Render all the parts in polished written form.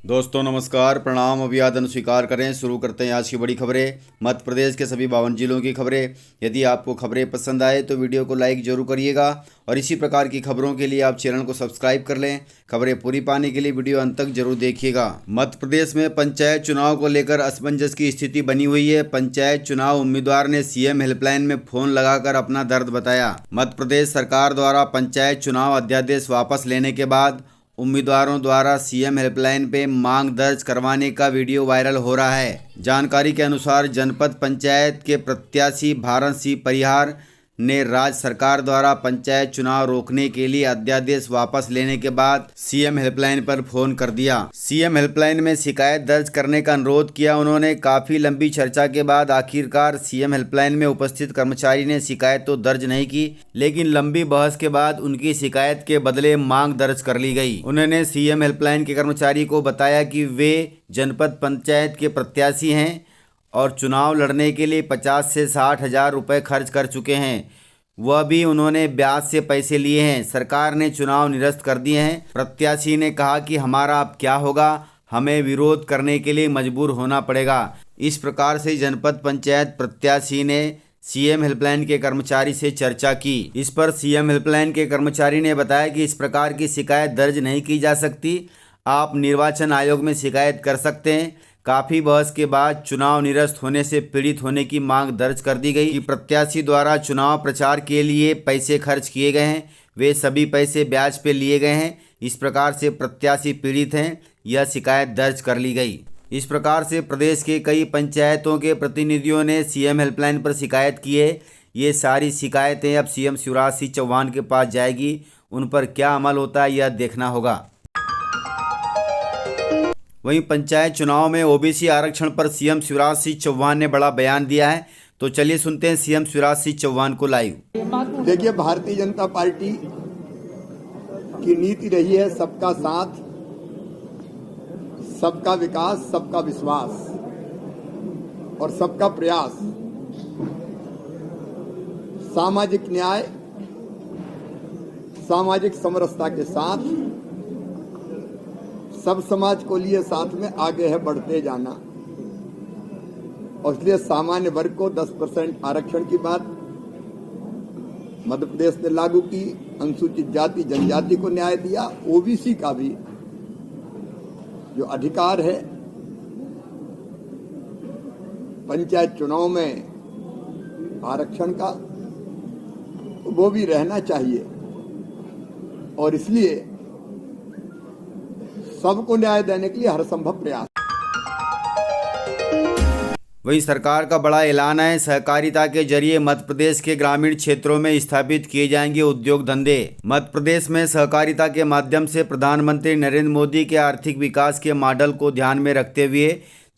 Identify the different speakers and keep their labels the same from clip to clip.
Speaker 1: दोस्तों नमस्कार, प्रणाम, अभिवादन स्वीकार करें। शुरू करते हैं आज की बड़ी खबरें, मध्य प्रदेश के सभी 52 जिलों की खबरें। यदि आपको खबरें पसंद आए तो वीडियो को लाइक जरूर करिएगा और इसी प्रकार की खबरों के लिए आप चैनल को सब्सक्राइब कर लें। खबरें पूरी पाने के लिए वीडियो अंत तक जरूर देखिएगा। मध्य प्रदेश में पंचायत चुनाव को लेकर असमंजस की स्थिति बनी हुई है। पंचायत चुनाव उम्मीदवार ने सीएम हेल्पलाइन में फोन लगाकर अपना दर्द बताया। मध्य प्रदेश सरकार द्वारा पंचायत चुनाव अध्यादेश वापस लेने के बाद उम्मीदवारों द्वारा सीएम हेल्पलाइन पे मांग दर्ज करवाने का वीडियो वायरल हो रहा है। जानकारी के अनुसार जनपद पंचायत के प्रत्याशी भारत सिंह परिहार ने राज्य सरकार द्वारा पंचायत चुनाव रोकने के लिए अध्यादेश वापस लेने के बाद सीएम हेल्पलाइन पर फोन कर दिया। सीएम हेल्पलाइन में शिकायत दर्ज करने का अनुरोध किया। उन्होंने काफी लंबी चर्चा के बाद आखिरकार सीएम हेल्पलाइन में उपस्थित कर्मचारी ने शिकायत तो दर्ज नहीं की, लेकिन लंबी बहस के बाद उनकी शिकायत के बदले मांग दर्ज कर ली गई। उन्होंने सीएम हेल्पलाइन के कर्मचारी को बताया कि वे जनपद पंचायत के प्रत्याशी हैं और चुनाव लड़ने के लिए 50 से 60 हज़ार रुपये खर्च कर चुके हैं। वह भी उन्होंने ब्याज से पैसे लिए हैं। सरकार ने चुनाव निरस्त कर दिए हैं। प्रत्याशी ने कहा कि हमारा अब क्या होगा, हमें विरोध करने के लिए मजबूर होना पड़ेगा। इस प्रकार से जनपद पंचायत प्रत्याशी ने सीएम हेल्पलाइन के कर्मचारी से चर्चा की। इस पर सीएम हेल्पलाइन के कर्मचारी ने बताया कि इस प्रकार की शिकायत दर्ज नहीं की जा सकती, आप निर्वाचन आयोग में शिकायत कर सकते हैं। काफी बहस के बाद चुनाव निरस्त होने से पीड़ित होने की मांग दर्ज कर दी गई कि प्रत्याशी द्वारा चुनाव प्रचार के लिए पैसे खर्च किए गए हैं, वे सभी पैसे ब्याज पे लिए गए हैं। इस प्रकार से प्रत्याशी पीड़ित हैं, यह शिकायत दर्ज कर ली गई। इस प्रकार से प्रदेश के कई पंचायतों के प्रतिनिधियों ने सीएम हेल्पलाइन पर शिकायत की है। ये सारी शिकायतें अब सीएम शिवराज सिंह चौहान के पास जाएगी। उन पर क्या अमल होता है यह देखना होगा। वहीं पंचायत चुनाव में ओबीसी आरक्षण पर सीएम शिवराज सिंह चौहान ने बड़ा बयान दिया है। तो चलिए सुनते हैं सीएम शिवराज सिंह चौहान को लाइव।
Speaker 2: देखिए, भारतीय जनता पार्टी की नीति रही है सबका साथ, सबका विकास, सबका विश्वास और सबका प्रयास। सामाजिक न्याय, सामाजिक समरसता के साथ सब समाज को लिए साथ में आगे है बढ़ते जाना। और इसलिए सामान्य वर्ग को 10% आरक्षण की बात मध्य प्रदेश ने लागू की। अनुसूचित जाति जनजाति को न्याय दिया। ओबीसी का भी जो अधिकार है पंचायत चुनाव में आरक्षण का, वो भी रहना चाहिए। और इसलिए सबको न्याय देने के लिए हर संभव प्रयास।
Speaker 1: वहीं सरकार का बड़ा ऐलान है। सहकारिता के जरिए मध्य प्रदेश के ग्रामीण क्षेत्रों में स्थापित किए जाएंगे उद्योग धंधे। मध्य प्रदेश में सहकारिता के माध्यम से प्रधानमंत्री नरेंद्र मोदी के आर्थिक विकास के मॉडल को ध्यान में रखते हुए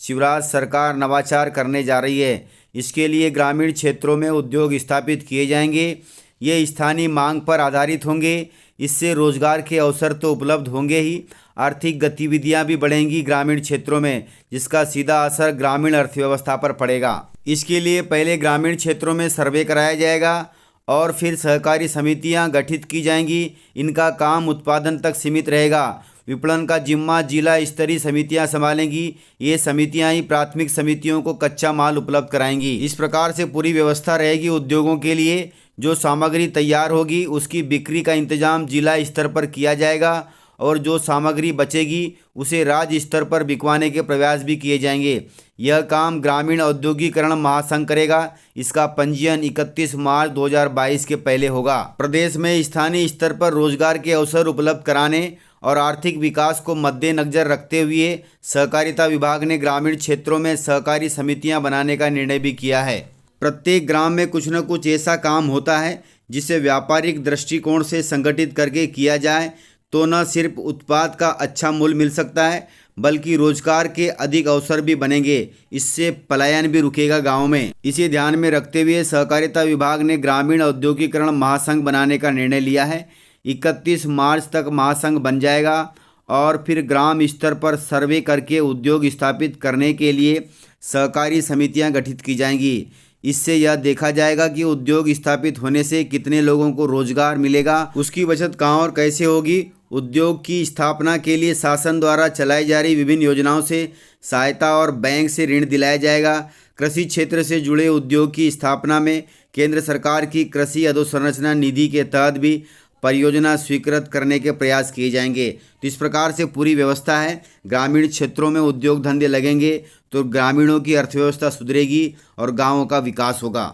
Speaker 1: शिवराज सरकार नवाचार करने जा रही है। इसके लिए ग्रामीण क्षेत्रों में उद्योग स्थापित किए जाएंगे। ये स्थानीय मांग पर आधारित होंगे। इससे रोजगार के अवसर तो उपलब्ध होंगे ही, आर्थिक गतिविधियां भी बढ़ेंगी ग्रामीण क्षेत्रों में, जिसका सीधा असर ग्रामीण अर्थव्यवस्था पर पड़ेगा। इसके लिए पहले ग्रामीण क्षेत्रों में सर्वे कराया जाएगा और फिर सहकारी समितियां गठित की जाएंगी। इनका काम उत्पादन तक सीमित रहेगा। विपणन का जिम्मा जिला स्तरीय समितियां संभालेंगी। ये समितियां ही प्राथमिक समितियों को कच्चा माल उपलब्ध कराएंगी। इस प्रकार से पूरी व्यवस्था रहेगी उद्योगों के लिए। जो सामग्री तैयार होगी उसकी बिक्री का इंतजाम जिला स्तर पर किया जाएगा और जो सामग्री बचेगी उसे राज्य स्तर पर बिकवाने के प्रयास भी किए जाएंगे। यह काम ग्रामीण औद्योगिकरण महासंघ करेगा। इसका पंजीयन 31 मार्च 2022 के पहले होगा। प्रदेश में स्थानीय स्तर पर रोजगार के अवसर उपलब्ध कराने और आर्थिक विकास को मद्देनजर रखते हुए सहकारिता विभाग ने ग्रामीण क्षेत्रों में सहकारी समितियां बनाने का निर्णय भी किया है। प्रत्येक ग्राम में कुछ न कुछ ऐसा काम होता है जिसे व्यापारिक दृष्टिकोण से संगठित करके किया जाए तो न सिर्फ उत्पाद का अच्छा मूल्य मिल सकता है बल्कि रोजगार के अधिक अवसर भी बनेंगे। इससे पलायन भी रुकेगा गाँव में। इसे ध्यान में रखते हुए सहकारिता विभाग ने ग्रामीण औद्योगिकरण महासंघ बनाने का निर्णय लिया है। 31 मार्च तक महासंघ बन जाएगा और फिर ग्राम स्तर पर सर्वे करके उद्योग स्थापित करने के लिए सहकारी समितियां गठित की जाएंगी। इससे यह देखा जाएगा कि उद्योग स्थापित होने से कितने लोगों को रोजगार मिलेगा, उसकी बचत कहाँ और कैसे होगी उद्योग की स्थापना के लिए शासन द्वारा चलाई जा रही विभिन्न योजनाओं से सहायता और बैंक से ऋण दिलाया जाएगा। कृषि क्षेत्र से जुड़े उद्योग की स्थापना में केंद्र सरकार की कृषि अधोसंरचना निधि के तहत भी परियोजना स्वीकृत करने के प्रयास किए जाएंगे। तो इस प्रकार से पूरी व्यवस्था है। ग्रामीण क्षेत्रों में उद्योग धंधे लगेंगे तो ग्रामीणों की अर्थव्यवस्था सुधरेगी और गांवों का विकास होगा।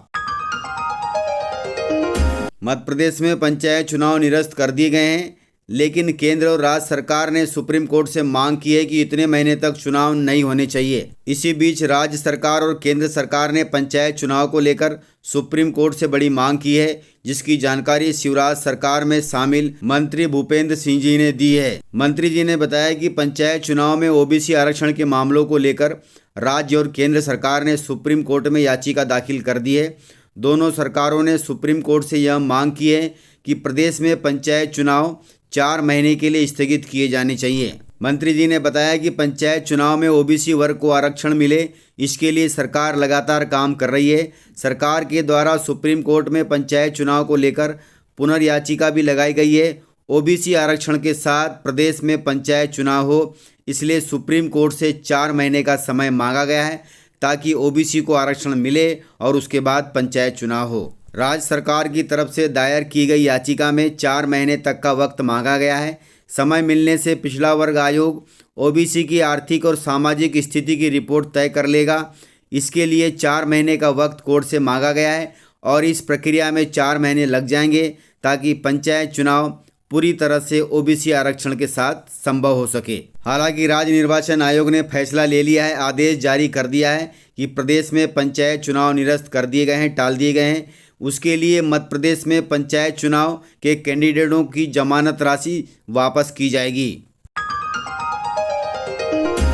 Speaker 1: मध्य प्रदेश में पंचायत चुनाव निरस्त कर दिए गए हैं, लेकिन केंद्र और राज्य सरकार ने सुप्रीम कोर्ट से मांग की है कि इतने महीने तक चुनाव नहीं होने चाहिए। इसी बीच राज्य सरकार और केंद्र सरकार ने पंचायत चुनाव को लेकर सुप्रीम कोर्ट से बड़ी मांग की है, जिसकी जानकारी शिवराज सरकार में शामिल मंत्री भूपेंद्र सिंह जी ने दी है। मंत्री जी ने बताया कि पंचायत चुनाव में ओबीसी आरक्षण के मामलों को लेकर राज्य और केंद्र सरकार ने सुप्रीम कोर्ट में याचिका दाखिल कर दी है। दोनों सरकारों ने सुप्रीम कोर्ट से यह मांग की है कि प्रदेश में पंचायत चुनाव 4 महीने के लिए स्थगित किए जाने चाहिए। मंत्री जी ने बताया कि पंचायत चुनाव में ओबीसी वर्ग को आरक्षण मिले, इसके लिए सरकार लगातार काम कर रही है। सरकार के द्वारा सुप्रीम कोर्ट में पंचायत चुनाव को लेकर पुनर्याचिका भी लगाई गई है। ओबीसी आरक्षण के साथ प्रदेश में पंचायत चुनाव हो, इसलिए सुप्रीम कोर्ट से 4 महीने का समय मांगा गया है ताकि ओबीसी को आरक्षण मिले और उसके बाद पंचायत चुनाव हो। राज्य सरकार की तरफ से दायर की गई याचिका में 4 महीने तक का वक्त मांगा गया है। समय मिलने से पिछड़ा वर्ग आयोग ओबीसी की आर्थिक और सामाजिक स्थिति की रिपोर्ट तय कर लेगा। इसके लिए 4 महीने का वक्त कोर्ट से मांगा गया है और इस प्रक्रिया में 4 महीने लग जाएंगे ताकि पंचायत चुनाव पूरी तरह से ओबीसी आरक्षण के साथ संभव हो सके। हालांकि राज्य निर्वाचन आयोग ने फैसला ले लिया है, आदेश जारी कर दिया है कि प्रदेश में पंचायत चुनाव निरस्त कर दिए गए हैं, टाल दिए गए हैं। उसके लिए मध्य प्रदेश में पंचायत चुनाव के कैंडिडेटों की जमानत राशि वापस की जाएगी।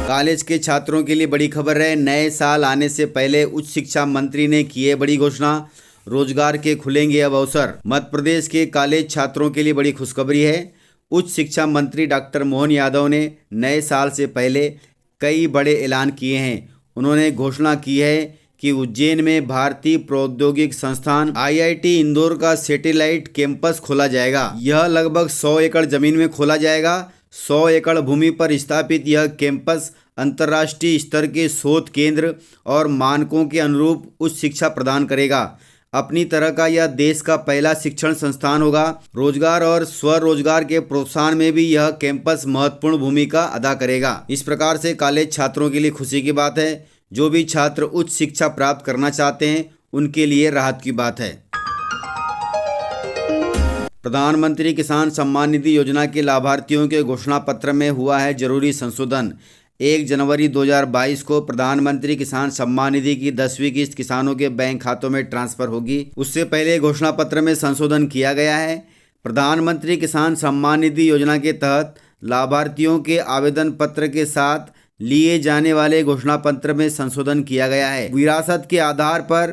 Speaker 1: कॉलेज के छात्रों के लिए बड़ी खबर है। नए साल आने से पहले उच्च शिक्षा मंत्री ने की है बड़ी घोषणा। रोजगार के खुलेंगे अब अवसर। मध्य प्रदेश के कॉलेज छात्रों के लिए बड़ी खुशखबरी है। उच्च शिक्षा मंत्री डॉक्टर मोहन यादव ने नए साल से पहले कई बड़े ऐलान किए हैं। उन्होंने घोषणा की है कि उज्जैन में भारतीय प्रौद्योगिक संस्थान IIT इंदौर का सैटेलाइट कैंपस खोला जाएगा। यह लगभग 100 एकड़ जमीन में खोला जाएगा। 100 एकड़ भूमि पर स्थापित यह कैंपस अंतर्राष्ट्रीय स्तर के शोध केंद्र और मानकों के अनुरूप उच्च शिक्षा प्रदान करेगा। अपनी तरह का यह देश का पहला शिक्षण संस्थान होगा। रोजगार और स्वरोजगार के प्रोत्साहन में भी यह कैंपस महत्वपूर्ण भूमिका अदा करेगा। इस प्रकार से कॉलेज छात्रों के लिए खुशी की बात है। जो भी छात्र उच्च शिक्षा प्राप्त करना चाहते हैं उनके लिए राहत की बात है। प्रधानमंत्री किसान सम्मान निधि योजना के लाभार्थियों के घोषणा पत्र में हुआ है जरूरी संशोधन। 1 जनवरी 2022 को प्रधानमंत्री किसान सम्मान निधि की 10वीं किस्त किसानों के बैंक खातों में ट्रांसफर होगी। उससे पहले घोषणा पत्र में संशोधन किया गया है। प्रधानमंत्री किसान सम्मान निधि योजना के तहत लाभार्थियों के आवेदन पत्र के साथ लिए जाने वाले घोषणा पत्र में संशोधन किया गया है। विरासत के आधार पर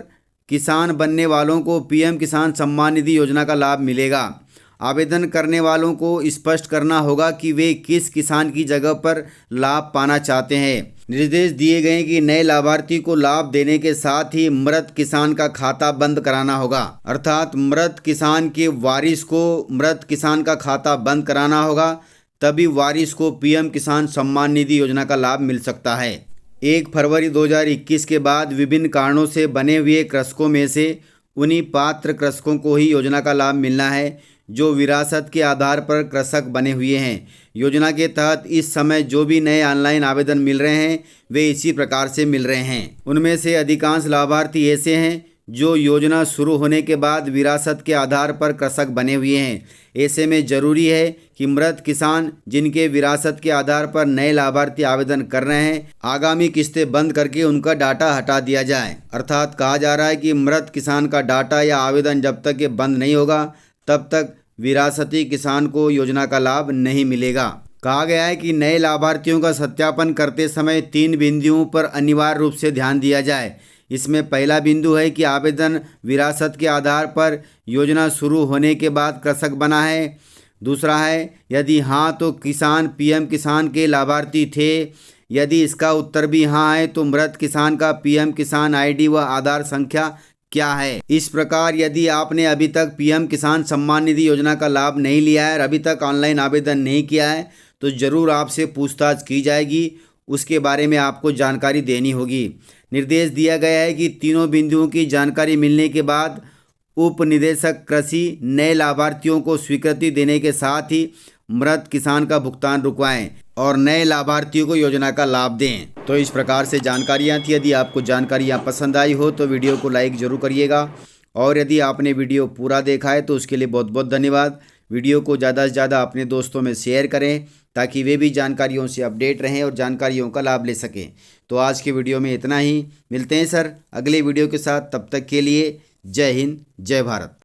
Speaker 1: किसान बनने वालों को PM किसान सम्मान निधि योजना का लाभ मिलेगा। आवेदन करने वालों को स्पष्ट करना होगा कि वे किस किसान की जगह पर लाभ पाना चाहते हैं। निर्देश दिए गए कि नए लाभार्थी को लाभ देने के साथ ही मृत किसान का खाता बंद कराना होगा, अर्थात मृत किसान के वारिस को मृत किसान का खाता बंद कराना होगा, तभी वारिस को PM किसान सम्मान निधि योजना का लाभ मिल सकता है। 1 फरवरी 2021 के बाद विभिन्न कारणों से बने हुए कृषकों में से उन्हीं पात्र कृषकों को ही योजना का लाभ मिलना है जो विरासत के आधार पर कृषक बने हुए हैं। योजना के तहत इस समय जो भी नए ऑनलाइन आवेदन मिल रहे हैं वे इसी प्रकार से मिल रहे हैं। उनमें से अधिकांश लाभार्थी ऐसे हैं जो योजना शुरू होने के बाद विरासत के आधार पर कृषक बने हुए हैं। ऐसे में जरूरी है कि मृत किसान जिनके विरासत के आधार पर नए लाभार्थी आवेदन कर रहे हैं, आगामी किस्तें बंद करके उनका डाटा हटा दिया जाए। अर्थात कहा जा रहा है कि मृत किसान का डाटा या आवेदन जब तक ये बंद नहीं होगा तब तक विरासती किसान को योजना का लाभ नहीं मिलेगा। कहा गया है कि नए लाभार्थियों का सत्यापन करते समय 3 बिंदुओं पर अनिवार्य रूप से ध्यान दिया जाए। इसमें पहला बिंदु है कि आवेदन विरासत के आधार पर योजना शुरू होने के बाद कृषक बना है। दूसरा है यदि हाँ तो किसान PM किसान के लाभार्थी थे। यदि इसका उत्तर भी हाँ है तो मृत किसान का PM किसान ID व आधार संख्या क्या है। इस प्रकार यदि आपने अभी तक पीएम किसान सम्मान निधि योजना का लाभ नहीं लिया है और अभी तक ऑनलाइन आवेदन नहीं किया है तो ज़रूर आपसे पूछताछ की जाएगी, उसके बारे में आपको जानकारी देनी होगी। निर्देश दिया गया है कि तीनों बिंदुओं की जानकारी मिलने के बाद उप निदेशक कृषि नए लाभार्थियों को स्वीकृति देने के साथ ही मृत किसान का भुगतान रुकवाएं और नए लाभार्थियों को योजना का लाभ दें। तो इस प्रकार से जानकारियां थी। यदि आपको जानकारियां पसंद आई हो तो वीडियो को लाइक ज़रूर करिएगा और यदि आपने वीडियो पूरा देखा है तो उसके लिए बहुत बहुत धन्यवाद। वीडियो को ज़्यादा से ज़्यादा अपने दोस्तों में शेयर करें ताकि वे भी जानकारियों से अपडेट रहें और जानकारियों का लाभ ले सकें। तो आज के वीडियो में इतना ही। मिलते हैं सर अगले वीडियो के साथ, तब तक के लिए जय हिंद जय भारत।